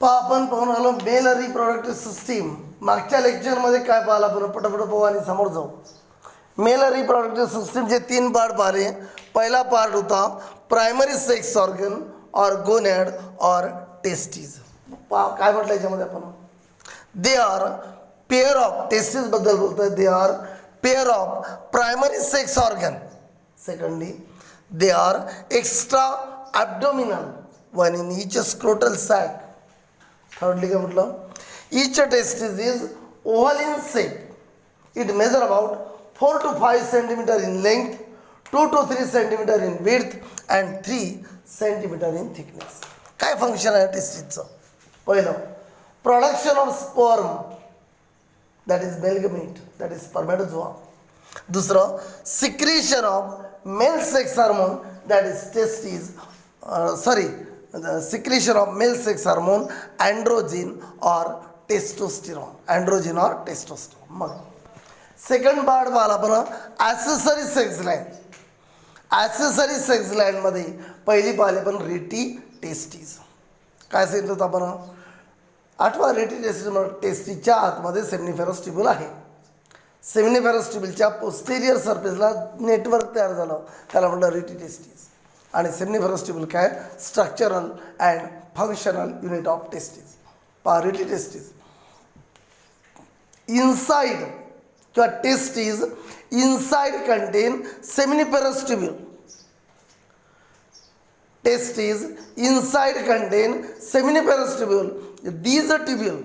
आपण पाहून आलो मेल रिप्रोडक्टिव्ह सिस्टीम. मागच्या लेक्चरमध्ये काय पाहिलं आपण पटापट पाहू आणि समोर जाऊ. मेल रिप्रोडक्टिव्ह सिस्टीमचे 3 पार्ट पाहिले. पहिला पार्ट होता प्रायमरी सेक्स ऑर्गन और गोनॅड और टेस्टीज. काय म्हटलं याच्यामध्ये आपण, they are pair of testes बद्दल बोलतोय. They are pair of primary sex organ. Secondly they are extra abdominal one in each scrotal sac. Thirdly काय म्हटलं, each testis is oval in shape. It measure about 4 to 5 centimeter in length, 2 to 3 centimeter in width and 3 centimeter in thickness. काय function आहे टेस्टिसचं? पहिलं production of sperm, that is male gamete, that is spermatozoa. दुसरं secretion of male sex hormone, that is testis secretion of male sex hormone androgen और testosterone. एंड्रोजिन और testosterone. मग second part पाहिला आपण accessory sex line. Accessory sex लाईनमध्ये पहिली पाहिले पण रेटी टेस्टीज. काय सांगितलं होतं आपण, आठवा रेटी टेस्टीच्या आतमध्ये सेमिनिफेरस ट्यूब्यूल आहे. सेमिनिफेरस ट्यूब्यूलच्या पोस्टेरियर सरफेसला नेटवर्क तयार झालं, त्याला म्हटलं रेटी टेस्टीज. आणि सेमिनिफेरस ट्यूब्यूल काय, structural and functional unit of testes. Rete testes inside किंवा testes inside contain seminiferous tubule. Testes inside contain seminiferous tubule. These tubule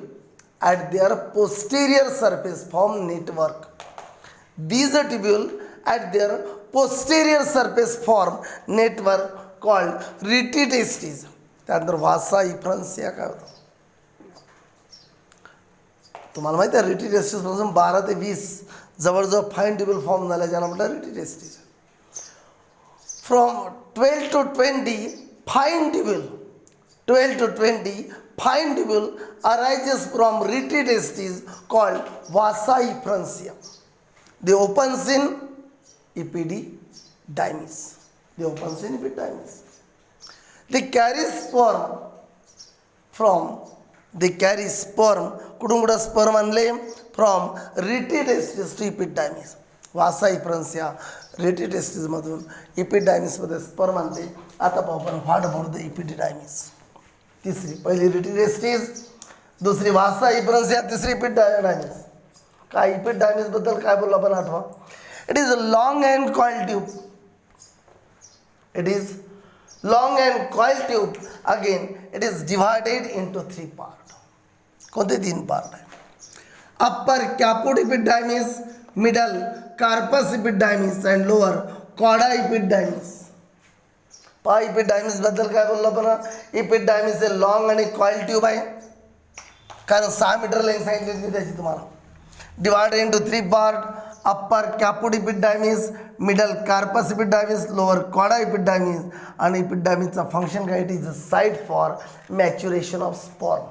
at their posterior surface form network. These tubule at their posterior surface form network called rete testes. त्यानंतर वासा इफ्रान्सिया काय होतं तुम्हाला माहिती आहे. रिटी testis पासून 12 ते 20 जवळजवळ फाईन ट्यूब्यूल फॉर्म झाल्या, ज्याला म्हटलं रिटी testis. From 12 to 20 fine tubule, 12 to 20 fine tubule arises from rete testes called vasa effusiva. They opens in epididymis. They opens in epididymis. They carry sperm कुठून कुठं स्पर्म आणले, from rete testis to epididymis. वासा इफ्रान्सिया रेटी टेस्टिसमधून इपिडायमिसमध्ये sperm आणते. आता पाहू आपण what about the इपिडिडायमिस. तिसरी, पहिली रेटी टेस्टिस, दुसरी वासा इफ्रान्सिया, तिसरी इपिडायमिस. काय इपिडायमिसबद्दल काय बोललो आपण आठवा. It is a long and coil tube. It is long and coil tube. Again it is divided into 3 part. कोणते 3 पार्ट आहे? Upper caput epididymis, middle corpus epididymis and lower cauda epididymis. पहा इपिडायमिस बद्दल काय बोललो आपण. इपिडायमिस हे long आणि coil tube आहे, कारण 6 मीटर लेंथ सांगितली त्याची तुम्हाला. Divided into 3 part. Upper caput epididymis, middle corpus epididymis, lower cauda epididymis. आणि इपिडायमिसचा फंक्शन काय, it is a site for maturation of sperm.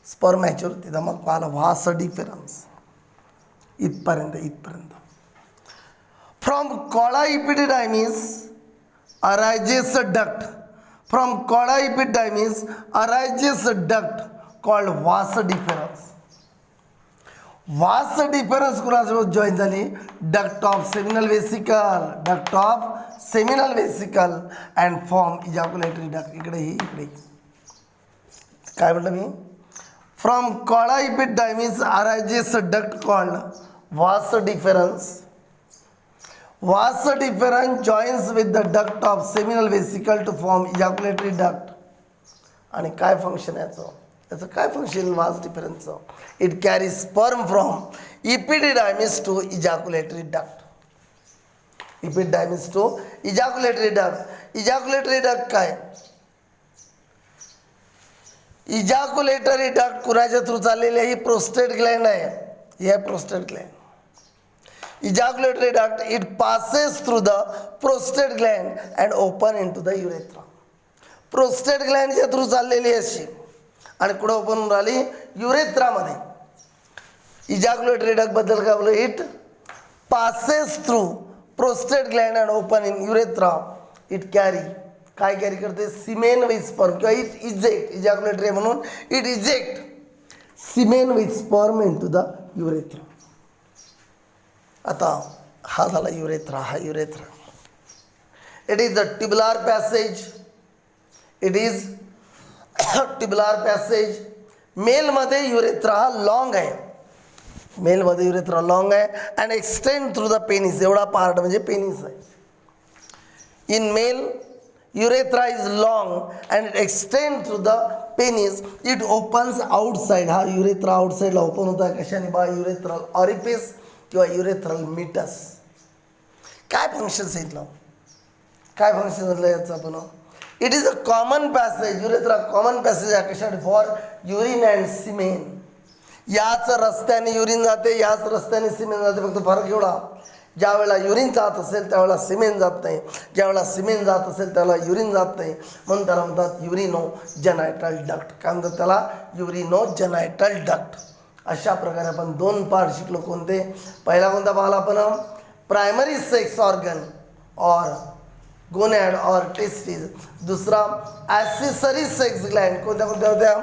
Sperm mature तिथं मग पाहिलं व्हास डिफरन्स इथपर्यंत. From cauda epididymis arises a duct. From chorda epididymis arises a duct called vas deferens. vas deferens कुणासोबत join झाली, duct of seminal vesicle, duct of seminal vesicle and form ejaculatory duct. इकडे काय म्हटलं मी, from cauda epididymis arises a duct called vas deferens. Vas deferens joins with the duct of seminal vesicle to form ejaculatory duct. आणि काय function याचं काय function vas डिफरन्सचं, it carry sperm from epididymis to ejaculatory duct. Epididymis to ejaculatory duct. Ejaculatory duct काय, ejaculatory duct कुणाच्या through चाललेली आहे, ही प्रोस्टेट ग्लँड आहे. ही आहे prostate gland. Ejaculatory duct, it passes through the prostate gland and open into the urethra. Prostate gland च्या through चाललेली अशी आणि कुठं ओपन राहिली, युरेथ्रामध्ये. इजॅक्युलेटरी डक्ट बद्दल काय बोललो, it passes through prostate gland and open in urethra. It carry काय कॅरी करते, सिमेन विथ स्पर्म किंवा इट इजेक्ट, इजॅक्युलेटरी म्हणून it eject semen with sperm into the urethra. आता हा झाला युरेथ्रा. हा urethra it is a tubular passage. It is tubular passage. मेलमध्ये urethra हा लॉंग आहे. मेलमध्ये युरेथ्रा लॉंग आहे and extend through the penis. एवढा पार्ट म्हणजे पेनिस आहे. In male urethra is long and it extends through the penis. It opens outside. हा urethra आउटसाइडला open होता कशाने, बा युरेथ्रल ऑरिफिस किंवा युरेथ्रल मिटस. काय फंक्शन सांगितलं, काय फंक्शन झालं याचं आपण. It is a common passage. Urethra common passage आहे कशासाठी, फॉर युरिन अँड सिमेन. याच रस्त्याने युरिन जाते, याच रस्त्याने सिमेन जाते. फक्त फरक एवढा, ज्या वेळेला युरिन जात असेल त्यावेळेला सिमेन जात नाही, ज्यावेळेला सिमेन जात असेल त्यावेळेला युरिन जात नाही. म्हणून त्याला म्हणतात युरिनो जेनायटल डक्ट. काय म्हणतात त्याला, युरिनो जेनायटल डक्ट. अशा प्रकारे आपण 2 पार्ट शिकलो. कोणते, पहिला कोणता पाहिला आपण, प्रायमरी सेक्स ऑर्गन और गोनॅड और टेस्टिस. दुसरा ॲक्सेसरी सेक्स ग्लँड. कोणत्या कोणत्या होत्या,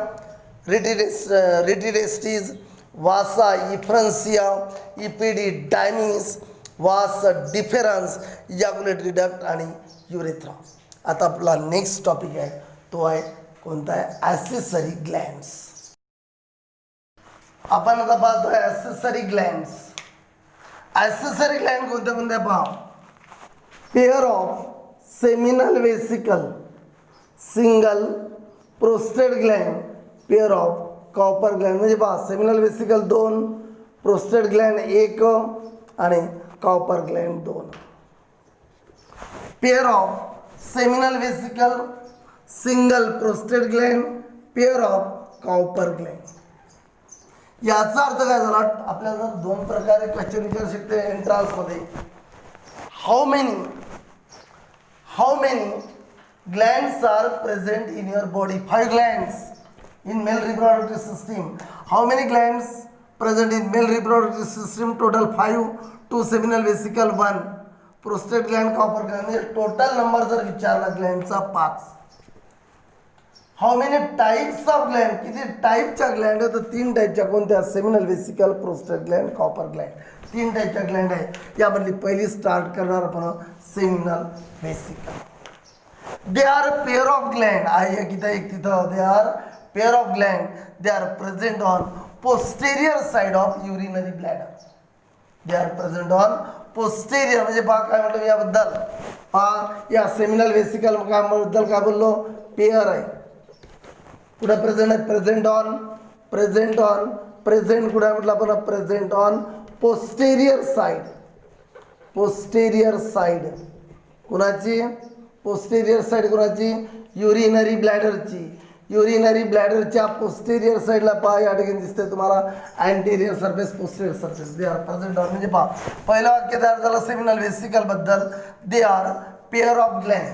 रिटिडेस्टिस, वासा इफ्रन्सिया, इपिडिडायमिस, वास डिफरन्स, इजॅक्युलेटरी डक्ट आणि युरेथ्रा. आता आपला नेक्स्ट टॉपिक आहे तो आहे कोणता आहे, ॲक्सेसरी ग्लँड्स. आपण आता पाहतोय ॲक्सेसरी ग्लँड्स. ॲक्सेसरी ग्लँड कोणत्या कोणत्या पहा, pair of seminal vesicle, single prostate Gland, pair of Cowper Gland. म्हणजे पहा सेमिनल वेसिकल 2, प्रोस्टेट ग्लँड 1 आणि copper Gland 2. Pair of seminal vesicle, single prostate Gland, pair of Cowper Gland. याचा अर्थ काय झाला, आपल्याला 2 प्रकारे क्वेश्चन विचारू शकते एंट्रान्समध्ये. How many glands are present in your body. 5 glands in male reproductive system. How many glands present in male reproductive system? Total 5. 2 seminal vesicle, 1 prostate gland, copper gland. म्हणजे टोटल नंबर जर विचारला ग्लँडचा 5. How many types of Gland, किती टाईपच्या Gland आहे, तर 3 टाईपच्या. कोणत्या, seminal vesicle, prostate Gland, copper Gland. 3 टाईपच्या ग्लँड आहे. यामधली पहिली स्टार्ट करणार आपण seminal vesicle. They are pair of Gland आहे किती, एक तिथं. They are pair of gland, they are present on posterior side of urinary bladder. They are present on posterior. म्हणजे पहा काय म्हटलं याबद्दल, पहा या सेमिनल वेसिकल बद्दल काय बोललो, पेअर आहे. कुठे प्रेझेंट आहे, प्रेझेंट ऑन कुठे म्हटलं आपण, present on posterior side. Posterior side कुणाची, पोस्टेरियर साइड कुणाची, युरिनरी ब्लॅडरची. युरिनरी ब्लॅडरच्या पोस्टेरियर साईडला पहा या ठिकाणी दिसते तुम्हाला anterior surface, posterior surface. They are present on. म्हणजे पहा पहिलं वाक्य तयार झालं सेमिनल वेसिकल बद्दल. They are pair of gland,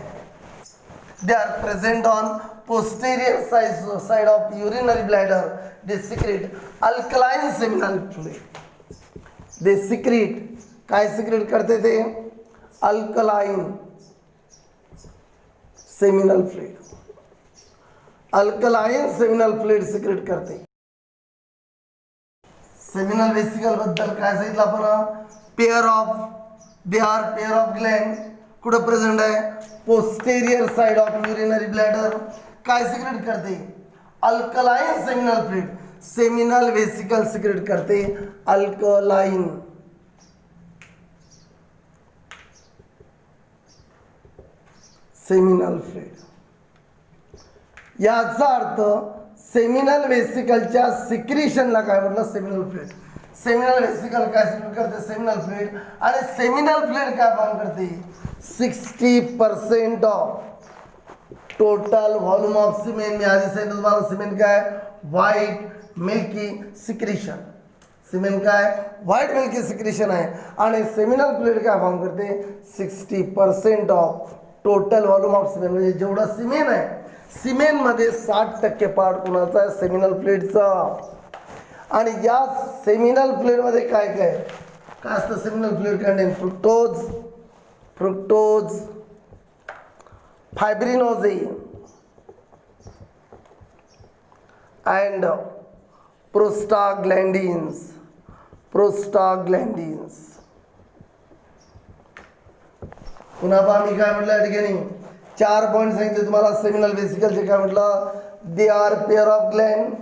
they are present on posterior side of urinary bladder. They secrete alkaline seminal fluid. They secrete, काय secrete करते ते, alkaline seminal fluid. Alkaline seminal fluid secrete करते. Seminal vesicle बद्दल काय सांगितलं आपण, pair of, they are pair of gland. कुठं present आहे, posterior side of urinary bladder. काय सिक्रेट करते, alkaline seminal fluid. Seminal vesicle secrete करते अल्कलाइन सेमिनल फ्लुइड. याचा अर्थ सेमिनल वेसिकलच्या सिक्रिशनला काय म्हटलं, सेमिनल फ्लुइड. सेमिनल वेसिकल काय सिक्रेट करते, सेमिनल फ्लुइड. आणि सेमिनल फ्लुइड काय काम करते, 60% of total volume of semen. मी आधी सांगितलं तुम्हाला सिमेन काय, व्हाईट मिल्की सिक्रिशन. सिमेन काय, व्हाईट मिल्की सिक्रिशन आहे. आणि सेमिनल फ्लुइड काय काम करते, 60% of total volume of semen. म्हणजे जेवढा सिमेन आहे, सिमेनमध्ये 60% पार्ट कोणाचा आहे, सेमिनल फ्लुइडचा. आणि या सेमिनल फ्लुइडमध्ये काय काय असतं, seminal fluid content fructose fibrinogen and prostaglandins. पुन्हा पहा मी काय म्हटलं या ठिकाणी 4 पॉईंट सांगितले तुम्हाला सेमिनल वेसिकलचे. काय म्हटलं? They are pair of gland.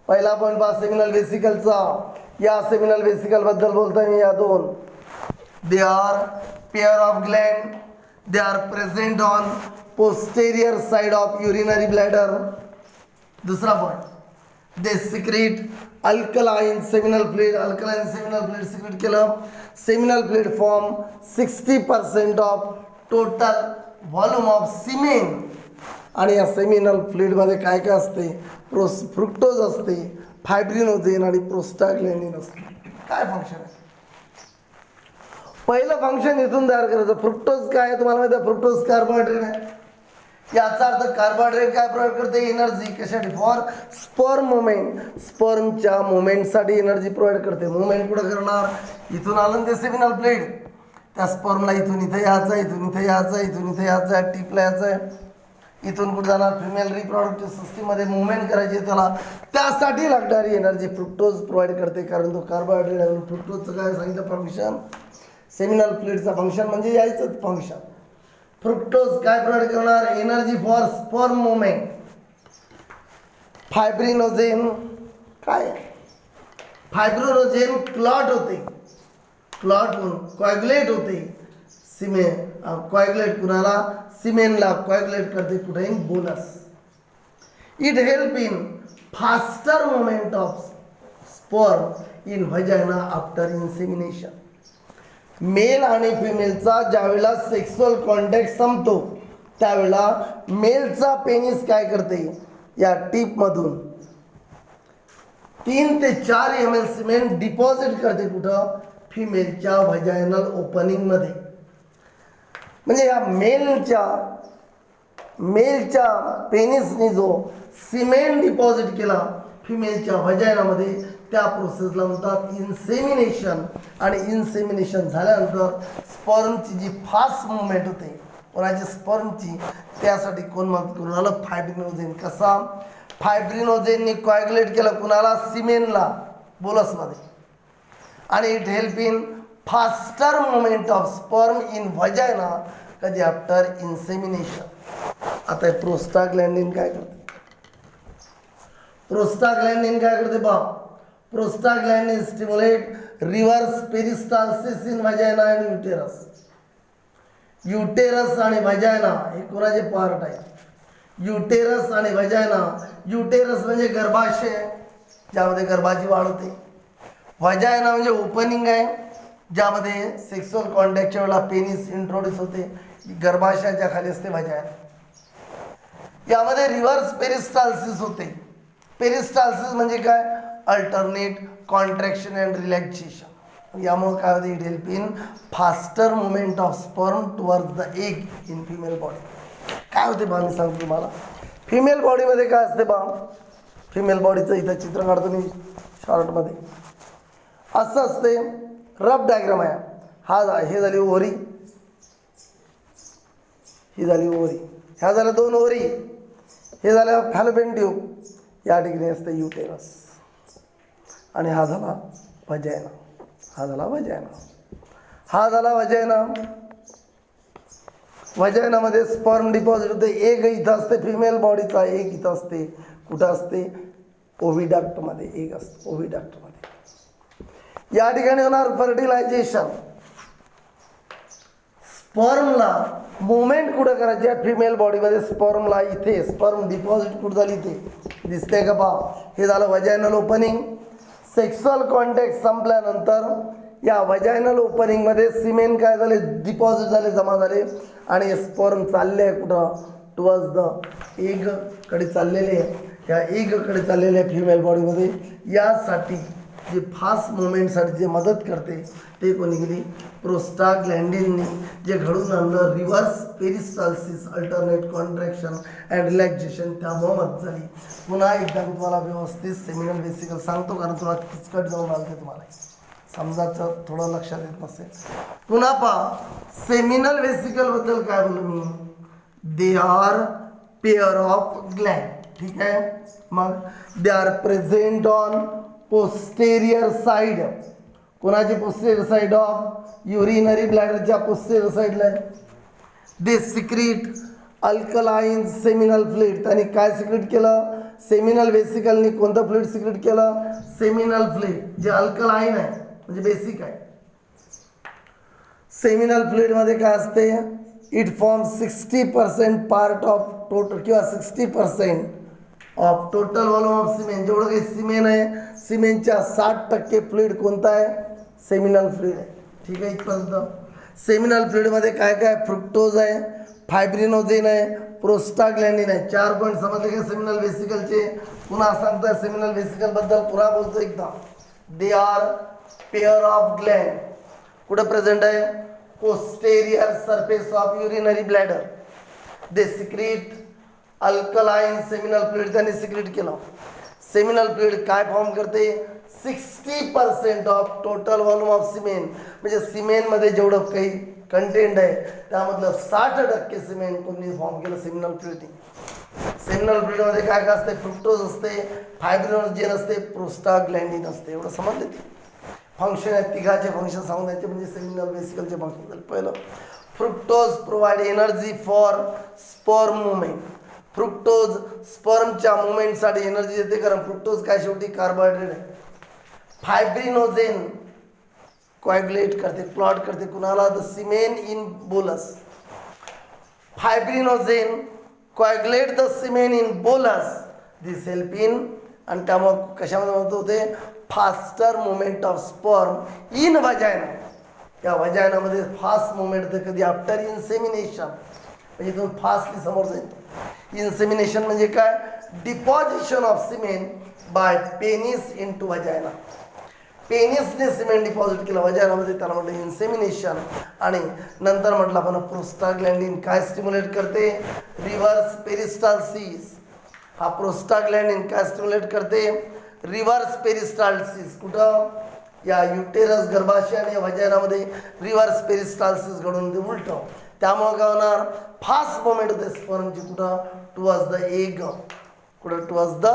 पहिला पॉईंट पहा सेमिनल वेसिकलचा. या सेमिनल वेसिकल बद्दल बोलतोय मी. या दोन, they are pair of gland. They are present on posterior side of urinary bladder. दूसरा point, they secrete alkaline seminal fluid. Alkaline seminal fluid secrete केलं. Seminal fluid form 60% of total volume of semen. आणि या seminal फ्लूइडमध्ये काय काय असते? Fructose असते, fibrinogen आणि prostaglandin असते. काय फंक्शन आहे? पहिलं फंक्शन इथून तयार करायचं. फ्रुक्टोज काय आहे तुम्हाला माहिती आहे? फ्रुक्टोज कार्बोहायड्रेट आहे. याचा अर्थ कार्बोहायड्रेट काय प्रोव्हाइड करते? एनर्जी. कशासाठी? For sperm movement. स्पर्मच्या मुवमेंटसाठी एनर्जी प्रोव्हाइड करते. मुवमेंट कुठं करणार? इथून आलं ते सेमिनल फ्लूइड. त्या स्पर्मला इथून इथे यायचं, इथून इथे यायचं, इथून इथे यायचं आहे, टिपला यायचं आहे. इथून कुठं जाणार? फिमेल रिप्रोडक्टिव्ह सिस्टीममध्ये मुवमेंट करायची आहे त्याला. त्यासाठी लागणारी एनर्जी फ्रुक्टोज प्रोव्हाइड करते. कारण तो कार्बोहायड्रेट आहे. फ्रुक्टोजचं काय सांगितलं फंक्शन? सेमिनल फ्लूइडचा फंक्शन म्हणजे यायचं फंक्शन. फ्रुक्टोज काय प्रोव्हाइड करणार? Energy for sperm movement. Fibrinogen काय? फायब्रिनोजेन क्लॉट होते. क्लॉट होऊन कॉॅग्युलेट होते. कॉॅग्युलेट कुणाला? सिमेनला कॉॅग्युलेट करते. कुठे? Bolus. It help in faster movement of sperm in vagina after insemination. Male आणि फिमेलचा ज्यावेळेला सेक्सुअल कॉन्टॅक्ट संपतो त्यावेळेला मेलचा पेनिस काय करते? या टीपमधून 3 ते 4 ml सिमेंट डिपॉझिट करते. कुठं? फिमेलच्या व्हाजायनल ओपनिंगमध्ये. म्हणजे या मेलच्या पेनिसने जो सिमेंट डिपॉझिट केला फिमेलच्या व्हाजायनामध्ये, त्या प्रोसेसला म्हणतात इन्सेमिनेशन. आणि इन्सेमिनेशन झाल्यानंतर स्पर्मची जी फास्ट मुवमेंट होते कोणाची? स्पर्मची. त्यासाठी कोण मदत करून आलं? फायब्रिनोजेन. कसा? फायब्रिनोजेनने कॉॅग्युलेट केलं कुणाला? सिमेनला, बोलसमध्ये. आणि it help in faster movement of sperm in vagina. कधी? After insemination. आता प्रोस्टाग्लॅंडिन काय करते? प्रोस्टाग्लॅंडिन काय करते पहा. Prostaglandin stimulate reverse peristalsis in vagina and uterus. Uterus आणि व्हाजायना हे कोणाचे पार्ट आहे? युटेरस आणि व्हाजायना. युटेरस म्हणजे गर्भाशय ज्यामध्ये गर्भाची वाढ होते. व्हाजायना म्हणजे ओपनिंग आहे ज्यामध्ये सेक्सुअल कॉन्टॅक्टच्या वेळेला पेनिस इंट्रोड्यूस होते. गर्भाशयाच्या खाली असते व्हाजायना. यामध्ये रिव्हर्स पेरिस्टाल्सिस होते. पेरिस्टाल्सिस म्हणजे काय? Alternate contraction and relaxation. यामुळे काय होते? It help in faster movement of sperm towards the egg in female body. काय होते बा? मी सांगतो तुम्हाला. फिमेल बॉडीमध्ये काय असते बा? फिमेल बॉडीचं इथं चित्र काढतो मी शॉर्टमध्ये. असं असते. रफ डायग्राम आहे हा. हे झाली ओव्हरी, ही झाली ओव्हरी, ह्या झाल्या 2 ओव्हरी, हे झालं फॅलोपियन ट्यूब. या ठिकाणी असते युटेरस. आणि हा झाला व्हाजायना. हा झाला व्हाजायना. हा झाला व्हाजायना. व्हाजायनामध्ये स्पर्म डिपॉझिट होते. एक इथं असते फिमेल बॉडीचा, एक इथं असते. कुठं असते? ओव्हिडक्टमध्ये. एक असते ओव्हिडक्टमध्ये. या ठिकाणी होणार फर्टिलायझेशन. स्पर्मला मुवमेंट कुठं करायची आहे? फिमेल बॉडीमध्ये. स्पर्मला इथे स्पर्म डिपॉझिट कुठं झाली? इथे दिसते का पहा? हे झालं व्हाजायनल ओपनिंग. सेक्सुअल कॉन्टॅक्ट संपल्यानंतर या व्हाजायनल ओपनिंगमध्ये सिमेन काय झाले? डिपॉझिट झाले, जमा झाले. आणि स्पर्म चालले आहे कुठं? टुवर्ड्स द एग कडे चाललेले आहे. या एगकडे चाललेले आहे फिमेल बॉडीमध्ये. यासाठी जे फास्ट मुवमेंटसाठी जे मदत करते ते कोणी केली? प्रोस्टाग्लॅंडिनने जे घडून आणलं reverse peristalsis, alternate contraction and relaxation, त्यामुळे मदत झाली. पुन्हा एकदा मी तुम्हाला व्यवस्थित सेमिनल वेसिकल सांगतो कारण तुला किचकट जाऊन आलते तुम्हाला समजायचं थोडं लक्षात येत नसेल. पुन्हा पहा सेमिनल वेसिकल बद्दल काय बोललो मी? They are pair of gland. ठीक आहे. मग they are present on posterior side. कोणाची पोस्टेरियर साइड ऑफ युरिनरी ब्लॅडरच्या पोस्टेरियर साइडला आहे. They secrete alkaline seminal fluid. त्यांनी काय सिक्रेट केलं? सेमिनल वेसिकलनी कोणतं फ्लुइड सिक्रेट केलं? सेमिनल फ्लुइड, जे अल्कलाइन आहे म्हणजे बेसिक आहे. सेमिनल फ्लुइड मध्ये काय असते? It forms 60% part of total किंवा 60% of total volume of semen. जेवढं काही सिमेंट आहे, सिमेंटच्या 60% फ्लुइड कोणता आहे? सेमिनल फ्लुइड आहे. ठीक आहे. इथपर्यंत सेमिनल फ्लुइडमध्ये काय काय? फ्रुक्टोज आहे, फायब्रिनोजेन आहे, प्रोस्टाग्लॅंडिन आहे. 4 पॉईंट समजले का सेमिनल वेसिकलचे? पुन्हा सांगतोय सेमिनल वेसिकल बद्दल, पुन्हा बोलतो एकदा. दे आर पेअर ऑफ ग्लँड. कुठं प्रेझेंट आहे? Posterior surface of urinary bladder. They secrete alkaline seminal fluid. त्यांनी सिक्रेट केलं. सेमिनल फ्लुइड काय फॉर्म करते? 60% of total volume of semen. म्हणजे सिमेंटमध्ये जेवढं काही कंटेंट आहे त्यामधलं 60% सिमेंट कोणी फॉर्म केलं? सेमिनल फ्लुइडने. सेमिनल फ्लुइडमध्ये काय काय असते? फ्रुक्टोज असते, फायब्रिनोजेन असते, प्रोस्टाग्लॅंडिन असते. एवढं समजले ते फंक्शन आहेत. तिघाचे फंक्शन सांगून द्यायचे म्हणजे सेमिनल वेसिकलचे फंक्शन झाले. पहिलं, fructose provide energy for sperm movement. Fructose स्पर्मच्या मुवमेंटसाठी एनर्जी देते, कारण फ्रुक्टोज काय शेवटी कार्बोहायड्रेट आहे. फायब्रिनोजेन कोॲग्युलेट करते, क्लॉट करते. कुणाला? The semen in bolus. Fibrinogen coagulate the semen in bolus. This help in, आणि त्यामुळे कशामध्ये मदत होते? Faster movement of sperm in vagina. या वजायनामध्ये फास्ट मुवमेंट होते. कधी? After insemination. म्हणजे इथून फास्टली समोर जाईल. इन्सेमिनेशन म्हणजे काय? Deposition of semen by penis into vagina. पेनिसने सिमेंट डिपॉझिट केलं वजायनामध्ये, त्याला म्हटलं इन्सेमिनेशन. आणि नंतर म्हटलं आपण प्रोस्टाग्लॅंडिन काय स्टिम्युलेट करते? Reverse peristalsis. हा प्रोस्टाग्लॅंडिन काय स्टिम्युलेट करते? Reverse peristalsis. कुठं? या युटेरस गर्भाशय आणि वजायनामध्ये रिव्हर्स पेरिस्टाल्सिस घडून ते उलटं. त्यामुळे काय होणार? फास्ट मुवमेंट होते स्पर्मची. कुठं? Towards the egg. कुठं? Towards the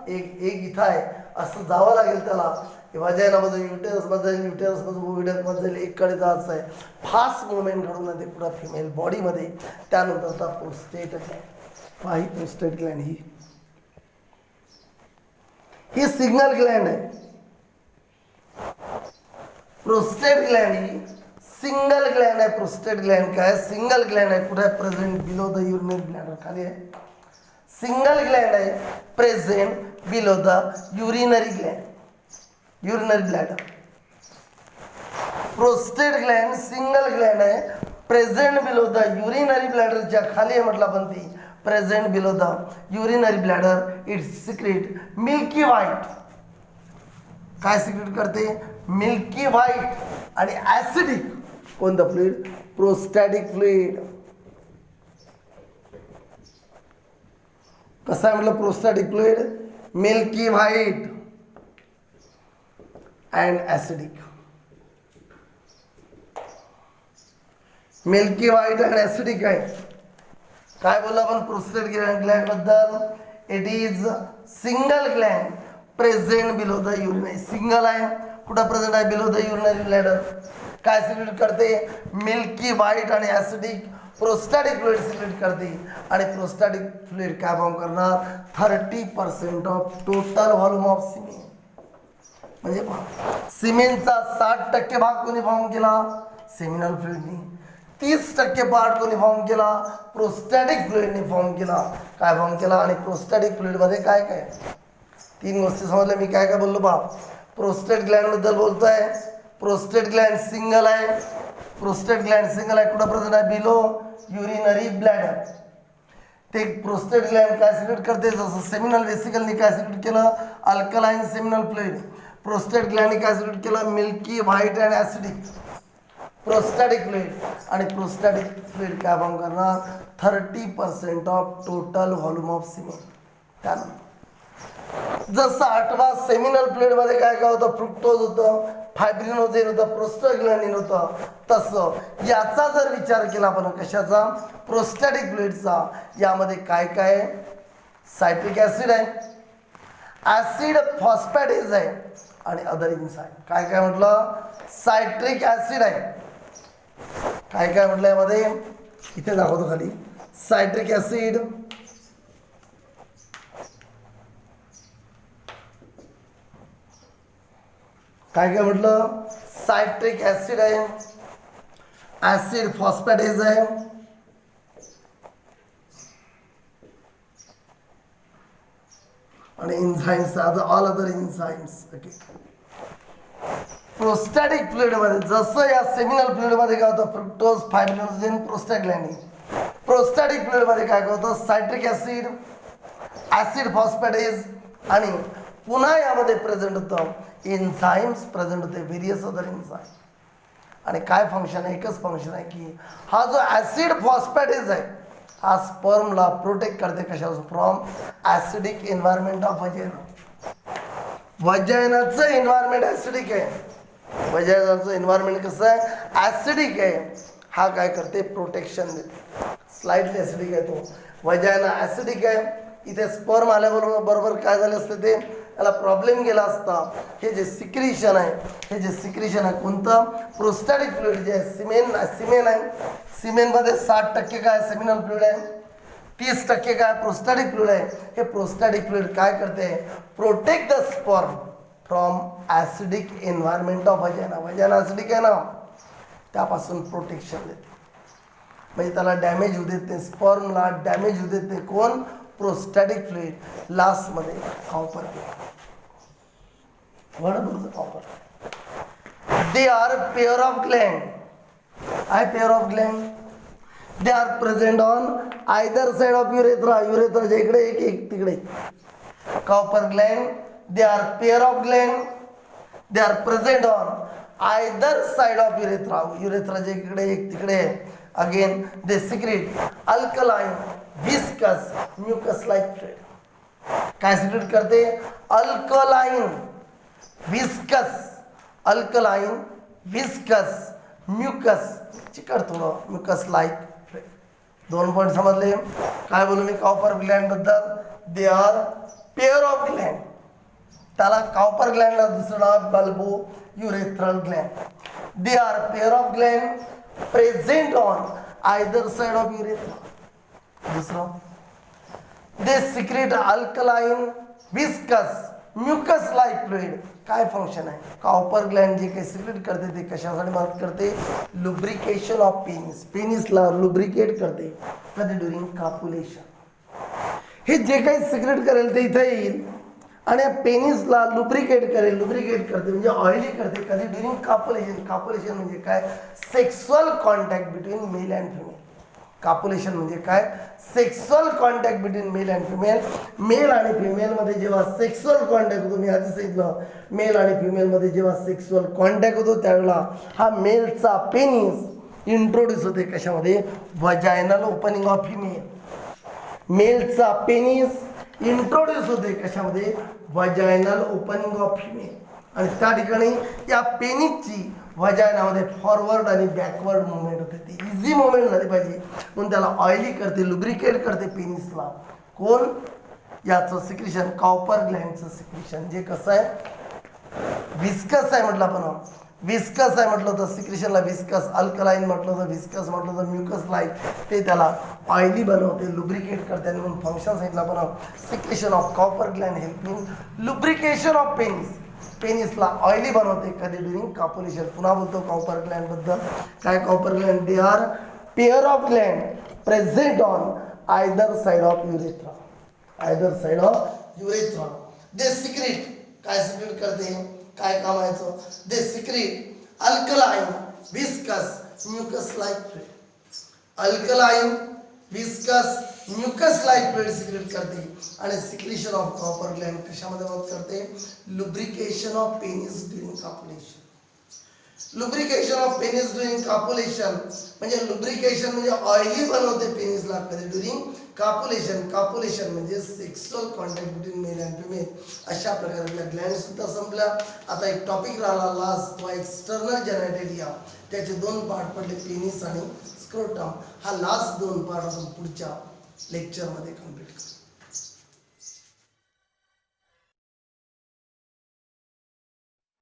egg. एग इथं आहे असं जावं लागेल त्याला. वजायनामधून युटेरसमध्ये जाईल, युटेरसमधून ओव्हिडसमध्ये जाईल, एककडे जायचं आहे. फास्ट मुवमेंट घडून येते पुढं फिमेल बॉडीमध्ये. त्यानंतर आता प्रोस्टेट ग्लँड. ही प्रोस्टेट ग्लँड ही सिग्नल ग्लँड आहे. प्रोस्टेट ग्लँड ही सिंगल ग्लँड आहे. प्रोस्टेट ग्लँड काय? सिंगल ग्लँड आहे. कुठे आहे? Present below the urinary bladder. खाली आहे. सिंगल ग्लँड आहे, present below the urinary gland, urinary bladder. Prostate gland single gland आहे, प्रेझेंट बिलो द युरिनरी ब्लॅडरच्या खाली आहे म्हटलं पण ती. Present below the urinary bladder. It secrete milky white. काय सिक्रेट करते? मिल्की व्हाईट आणि ऍसिडिक कोणतं फ्लुइड? Prostatic fluid. कसं आहे म्हटलं prostatic fluid? Milky white and acidic. Milky white and acidic आहे. काय बोललो आपण प्रोस्टेट ग्लँड बद्दल? It is single gland present below the urinary. Single आहे, कुठं प्रेझेंट आहे? Below the urinary bladder. काय सिक्रेट करते? मिल्की व्हाईट आणि ऍसिडिक प्रोस्टॅटिक फ्लुइड सिक्रेट करते. आणि प्रोस्टॅटिक फ्लुइड काय फॉर्म करणार? 30% of total volume of semen. म्हणजे सिमेंटचा 60% भाग कोणी फॉर्म केला? सेमिनल फ्लुइडनी. 30% पार्ट कोणी फॉर्म केला? प्रोस्टॅटिक फ्लुइडने फॉर्म केला. काय फॉर्म केला? आणि प्रोस्टॅटिक फ्लुइडमध्ये काय काय? 3 गोष्टी समजल्या. मी काय काय बोललो बा? प्रोस्टेट ग्लँड बद्दल बोलतोय. प्रोस्टेट ग्लँड सिंगल आहे. प्रोस्टेट ग्लँड सिंगल आहे, कुठं प्रेझेंट आहे? Below urinary bladder. ते प्रोस्टेट ग्लँड काय सिक्रेट करते? जसं सेमिनल वेसिकलने काय सिक्रेट केलं? Alkaline seminal fluid. प्रोस्टेट ग्लँडने काय सिक्रेट केलं? Milky white and acidic prostatic fluid. आणि प्रोस्टॅटिक फ्लुइड काय फॉर्म करणार? 30% of total volume of semen. त्यानंतर जसं 8वा सेमिनल फ्लुइड मध्ये काय काय होतं? फ्रुक्टोज होतं, फायब्रिनोजेन होतं, प्रोस्टाग्लॅंडिन होतं. तसं याचा जर विचार केला आपण कशाचा, प्रोस्टॅटिक फ्लुइडचा, यामध्ये काय काय आहे, सायट्रिक ऍसिड आहे, ऍसिड फॉस्फॅटेज आहे आणि अदर इन्झाईम. काय काय म्हटलं, सायट्रिक ऍसिड आहे, काय काय म्हटलं यामध्ये, इथे दाखवतो खाली, सायट्रिक ऍसिड, काय काय म्हटलं, सायट्रिक ऍसिड आहे, ऍसिड फॉस्फॅटेज आहे, आणि enzymes, all other enzymes. Okay. Prostatic fluid मध्ये जसं या सेमिनल फ्लुइड मध्ये काय होतं, fructose, fibrinogen, prostaglandin. Prostatic fluid मध्ये काय होतं, सायट्रिक ऍसिड, ऍसिड फॉस्फॅटेज, आणि पुन्हा यामध्ये प्रेझेंट होतं एन्झाइम्स प्रेझेंट होते, व्हेरियस अदर एन्झाइम. आणि काय फंक्शन आहे, एकच फंक्शन आहे की हा जो ऍसिड फॉस्फॅटेज आहे हा स्पर्मला प्रोटेक्ट करते कशापासून, from acidic environment of vagina. वजायनाचं एन्व्हायरमेंट ऍसिडिक आहे, वजायनाचं एन्व्हायरमेंट कसं आहे, ऍसिडिक आहे. हा काय करते, प्रोटेक्शन देते. स्लाइटली ऍसिडिक आहे तो, वजायना ऍसिडिक आहे. इथे स्पर्म आल्याबरोबर काय झालं असतं, ते त्याला प्रॉब्लेम गेला असता. हे जे सिक्रिशन आहे, हे जे सिक्रिशन आहे कोणतं, प्रोस्टॅटिक फ्लुइड जे आहे, सिमेन आहे. सिमेनमध्ये 60% काय सेमिनल फ्लुइड आहे, 30% काय प्रोस्टॅटिक फ्लुइड आहे. हे प्रोस्टॅटिक फ्लुइड काय करते, protect the sperm from acidic environment of वजायना. वजायना acidic आहे ना, त्यापासून प्रोटेक्शन देते, म्हणजे त्याला डॅमेज होऊ देत नाही, स्पर्मला डॅमेज होऊ देत नाही. कोण, प्रोस्टॅटिक फ्लुइड. लास्ट मध्ये Cowper, Cowper. They are pair of gland, pair of gland. They are present on either side of urethra, युरेथ्राच्या इकडे एक तिकडे. Cowper gland, they are pair of gland, they are present on either side of urethra, युरेथ्राच्या इकडे एक तिकडे. Again they secrete alkaline, viscous, mucus like fluid. काय secrete करते, alkaline, viscous, alkaline, viscous, mucus, चिकट थोडं, म्युकस लाइक फ्लुइड. 2 पॉइंट समजले. काय बोलू मी कॉपर ग्लँड बद्दल, they are pair of gland. त्याला कॉपर ग्लँडला दुसरं नाव bulbo urethral gland. They are pair of gland present on either side of urethra. दुसरं, they secrete alkaline, viscous, mucus like fluid. काय फंक्शन आहे, कॉपर ग्लँड जे काही सिक्रेट करते ते कशासाठी मदत करते, लुब्रिकेशन ऑफ पेनिस, पेनिसला लुब्रिकेट करते. कधी ड्युरिंग कॉप्युलेशन. हे जे काही सिक्रेट करेल ते इथे येईल आणि पेनिसला लुब्रिकेट करेल, लुब्रिकेट करते म्हणजे ऑइली करते. कधी ड्युरिंग कॉप्युलेशन. कॉप्युलेशन म्हणजे काय, sexual contact between male and female. Copulation म्हणजे काय, sexual contact between male and female. Male आणि फिमेलमध्ये जेव्हा सेक्सुअल कॉन्टॅक्ट होतो, मी आधी सांगितलं मेल आणि फिमेलमध्ये जेव्हा सेक्सुअल कॉन्टॅक्ट होतो त्यावेळेला हा मेलचा पेनिस इंट्रोड्यूस होते कशामध्ये, वजायनल ओपनिंग ऑफ फिमेल. मेलचा पेनिस इंट्रोड्यूस होते कशामध्ये, वजायनल ओपनिंग ऑफ फिमेल. आणि त्या ठिकाणी या पेनिसची वजायनामध्ये फॉरवर्ड आणि बॅकवर्ड मुवमेंट होते. ती इझी मुवमेंट झाली पाहिजे म्हणून त्याला ऑइली करते, लुब्रिकेट करते पेनिसला. कोण, याचं सिक्रिशन, कॉपर ग्लँडचं सिक्रिशन, जे कसं आहे, विस्कस आहे म्हटलं आपण. विस्कस आहे म्हटलं तर सिक्रिशनला विस्कस, अल्कलाइन म्हटलं तर विस्कस, म्हटलं तर म्युकस लाइक. ते त्याला ऑइली बनवते, लुब्रिकेट करते. आणि म्हणून फंक्शन सांगितलं आपण, secretion of Cowper gland helping lubrication of penis. पेनिसला ऑइली बनवते कधी ड्युरिंग कॉप्युलेशन. पुन्हा बोलतो कॉपर ग्लँड बद्दल. काय Cowper gland, they are pair of gland present on either side of urethra, either side of urethra. They secrete, काय secrete करते, काय कामायचं, they secrete alkaline, viscous, mucus like fluid. Alkaline, viscous, mucus like fluid secrete करते. आणि secretion of Cowper gland कशामध्ये मदत करते, lubrication of penis during copulation. Lubrication of penis during copulation, म्हणजे लुब्रिकेशन म्हणजे ऑइली बनवते पेनिसला ड्युरिंग कापुलेशन. कापुलेशन म्हणजे sexual contact between male and female. अशा प्रकारे आपल्या ग्लँड सुद्धा संपल्या. आता एक टॉपिक राहिला लास्ट, तो एक्सटर्नल जेनेटेलिया. त्याचे दोन पार्ट पडले, पेनिस आणि स्क्रोटम. हा लास्ट दोन पार्ट आपण पुढच्या लेक्चरमध्ये कम्प्लीट करू.